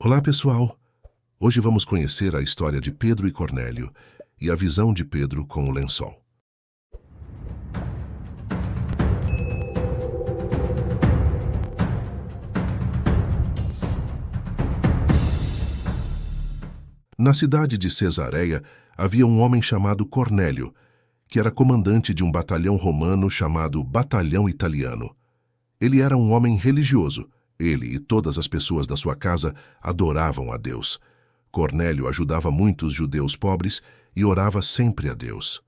Olá, pessoal! Hoje vamos conhecer a história de Pedro e Cornélio e a visão de Pedro com o lençol. Na cidade de Cesareia havia um homem chamado Cornélio, que era comandante de um batalhão romano chamado Batalhão Italiano. Ele era um homem religioso. Ele e todas as pessoas da sua casa adoravam a Deus. Cornélio ajudava muitos judeus pobres e orava sempre a Deus.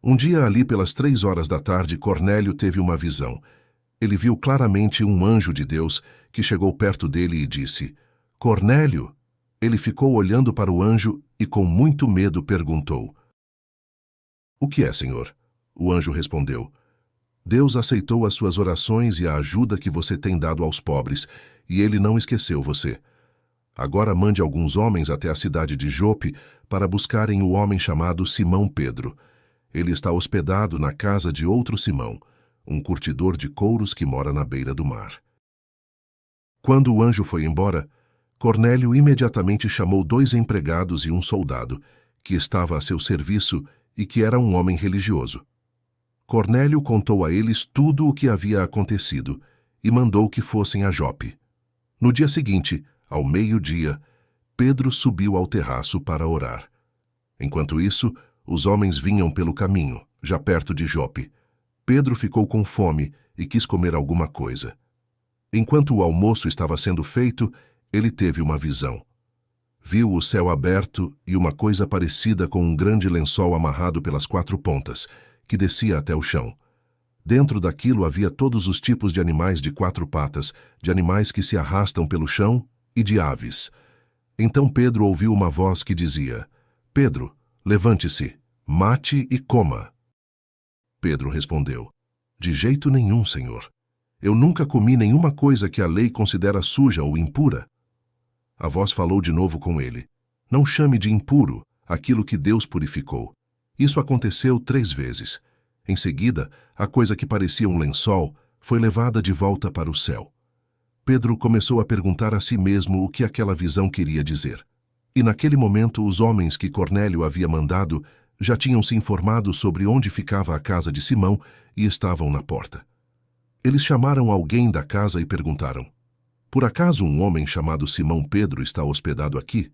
Um dia, ali pelas 3 horas da tarde, Cornélio teve uma visão. Ele viu claramente um anjo de Deus que chegou perto dele e disse: Cornélio! Ele ficou olhando para o anjo e com muito medo perguntou: O que é, Senhor? O anjo respondeu: Deus aceitou as suas orações e a ajuda que você tem dado aos pobres, e ele não esqueceu você. Agora mande alguns homens até a cidade de Jope para buscarem o homem chamado Simão Pedro. Ele está hospedado na casa de outro Simão, um curtidor de couros que mora na beira do mar. Quando o anjo foi embora, Cornélio imediatamente chamou 2 empregados e um soldado, que estava a seu serviço e que era um homem religioso. Cornélio contou a eles tudo o que havia acontecido e mandou que fossem a Jope. No dia seguinte, ao meio-dia, Pedro subiu ao terraço para orar. Enquanto isso, os homens vinham pelo caminho, já perto de Jope. Pedro ficou com fome e quis comer alguma coisa. Enquanto o almoço estava sendo feito, ele teve uma visão. Viu o céu aberto e uma coisa parecida com um grande lençol amarrado pelas 4 pontas, que descia até o chão. Dentro daquilo havia todos os tipos de animais de 4 patas, de animais que se arrastam pelo chão e de aves. Então Pedro ouviu uma voz que dizia: Pedro, levante-se, mate e coma. Pedro respondeu: De jeito nenhum, Senhor. Eu nunca comi nenhuma coisa que a lei considera suja ou impura. A voz falou de novo com ele: Não chame de impuro aquilo que Deus purificou. Isso aconteceu 3 vezes. Em seguida, a coisa que parecia um lençol foi levada de volta para o céu. Pedro começou a perguntar a si mesmo o que aquela visão queria dizer. E naquele momento os homens que Cornélio havia mandado já tinham se informado sobre onde ficava a casa de Simão e estavam na porta. Eles chamaram alguém da casa e perguntaram: Por acaso um homem chamado Simão Pedro está hospedado aqui?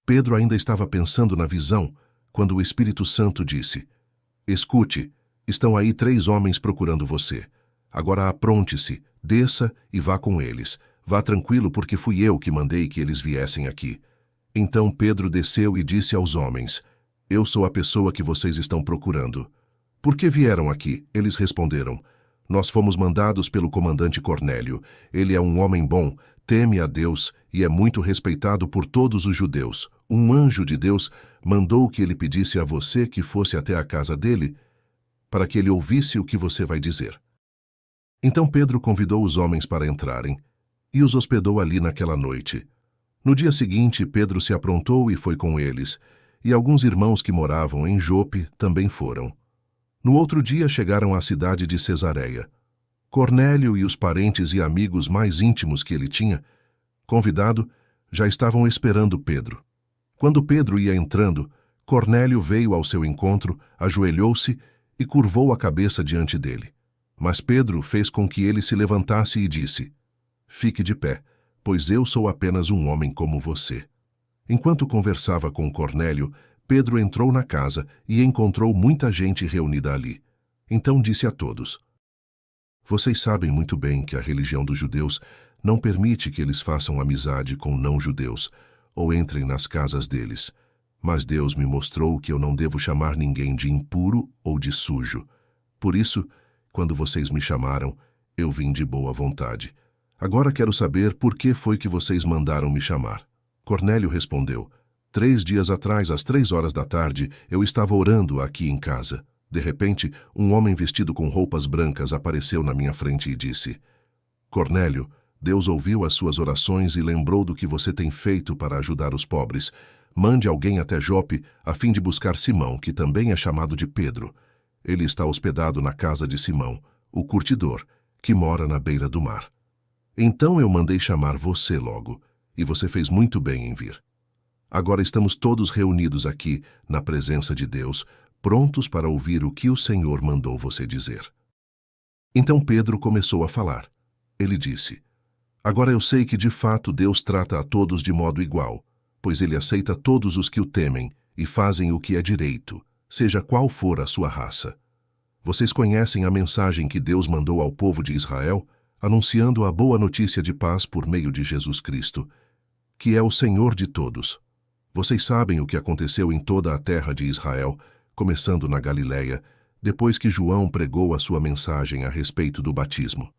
Pedro ainda estava pensando na visão quando o Espírito Santo disse: Escute, estão aí 3 homens procurando você. Agora apronte-se, desça e vá com eles. Vá tranquilo, porque fui eu que mandei que eles viessem aqui. Então Pedro desceu e disse aos homens: Eu sou a pessoa que vocês estão procurando. Por que vieram aqui? Eles responderam: Nós fomos mandados pelo comandante Cornélio. Ele é um homem bom, teme a Deus e é muito respeitado por todos os judeus. Um anjo de Deus mandou que ele pedisse a você que fosse até a casa dele para que ele ouvisse o que você vai dizer. Então Pedro convidou os homens para entrarem e os hospedou ali naquela noite. No dia seguinte, Pedro se aprontou e foi com eles, e alguns irmãos que moravam em Jope também foram. No outro dia chegaram à cidade de Cesareia. Cornélio e os parentes e amigos mais íntimos que ele tinha convidado já estavam esperando Pedro. Quando Pedro ia entrando, Cornélio veio ao seu encontro, ajoelhou-se e curvou a cabeça diante dele. Mas Pedro fez com que ele se levantasse e disse: Fique de pé, pois eu sou apenas um homem como você. Enquanto conversava com Cornélio, Pedro entrou na casa e encontrou muita gente reunida ali. Então disse a todos: Vocês sabem muito bem que a religião dos judeus não permite que eles façam amizade com não-judeus ou entrem nas casas deles. Mas Deus me mostrou que eu não devo chamar ninguém de impuro ou de sujo. Por isso, quando vocês me chamaram, eu vim de boa vontade. Agora quero saber por que foi que vocês mandaram me chamar. Cornélio respondeu: 3 dias atrás, às 3 horas da tarde, eu estava orando aqui em casa. De repente, um homem vestido com roupas brancas apareceu na minha frente e disse: Cornélio, Deus ouviu as suas orações e lembrou do que você tem feito para ajudar os pobres. Mande alguém até Jope a fim de buscar Simão, que também é chamado de Pedro. Ele está hospedado na casa de Simão, o curtidor, que mora na beira do mar. Então eu mandei chamar você logo, e você fez muito bem em vir. Agora estamos todos reunidos aqui, na presença de Deus, prontos para ouvir o que o Senhor mandou você dizer. Então Pedro começou a falar. Ele disse: Agora eu sei que de fato Deus trata a todos de modo igual, pois ele aceita todos os que o temem e fazem o que é direito, seja qual for a sua raça. Vocês conhecem a mensagem que Deus mandou ao povo de Israel, anunciando a boa notícia de paz por meio de Jesus Cristo, que é o Senhor de todos. Vocês sabem o que aconteceu em toda a terra de Israel, começando na Galileia, depois que João pregou a sua mensagem a respeito do batismo.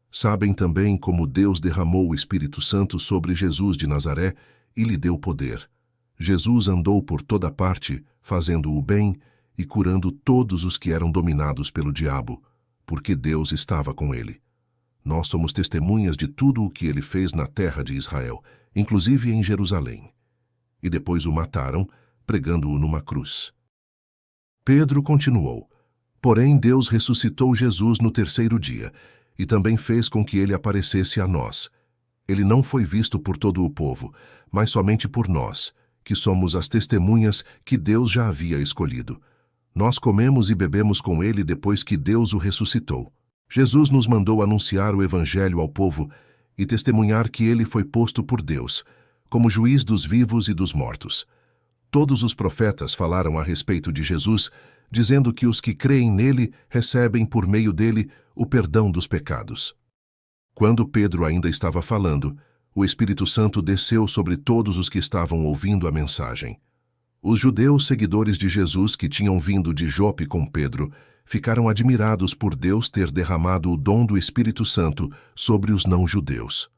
Sabem também como Deus derramou o Espírito Santo sobre Jesus de Nazaré e lhe deu poder. Jesus andou por toda parte, fazendo o bem e curando todos os que eram dominados pelo diabo, porque Deus estava com ele. Nós somos testemunhas de tudo o que ele fez na terra de Israel, inclusive em Jerusalém. E depois o mataram, pregando-o numa cruz. Pedro continuou: Porém Deus ressuscitou Jesus no terceiro dia, e também fez com que ele aparecesse a nós. Ele não foi visto por todo o povo, mas somente por nós, que somos as testemunhas que Deus já havia escolhido. Nós comemos e bebemos com ele depois que Deus o ressuscitou. Jesus nos mandou anunciar o Evangelho ao povo e testemunhar que ele foi posto por Deus, como juiz dos vivos e dos mortos. Todos os profetas falaram a respeito de Jesus, dizendo que os que creem nele recebem por meio dele o perdão dos pecados. Quando Pedro ainda estava falando, o Espírito Santo desceu sobre todos os que estavam ouvindo a mensagem. Os judeus seguidores de Jesus que tinham vindo de Jope com Pedro ficaram admirados por Deus ter derramado o dom do Espírito Santo sobre os não-judeus,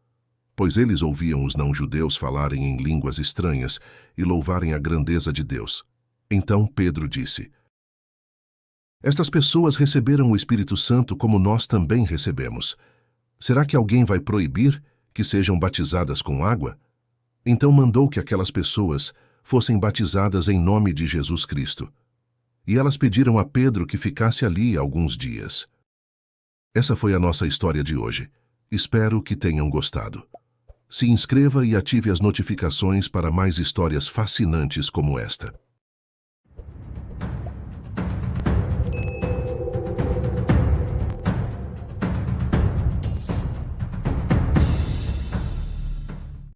pois eles ouviam os não-judeus falarem em línguas estranhas e louvarem a grandeza de Deus. Então Pedro disse: Estas pessoas receberam o Espírito Santo como nós também recebemos. Será que alguém vai proibir que sejam batizadas com água? Então mandou que aquelas pessoas fossem batizadas em nome de Jesus Cristo. E elas pediram a Pedro que ficasse ali alguns dias. Essa foi a nossa história de hoje. Espero que tenham gostado. Se inscreva e ative as notificações para mais histórias fascinantes como esta.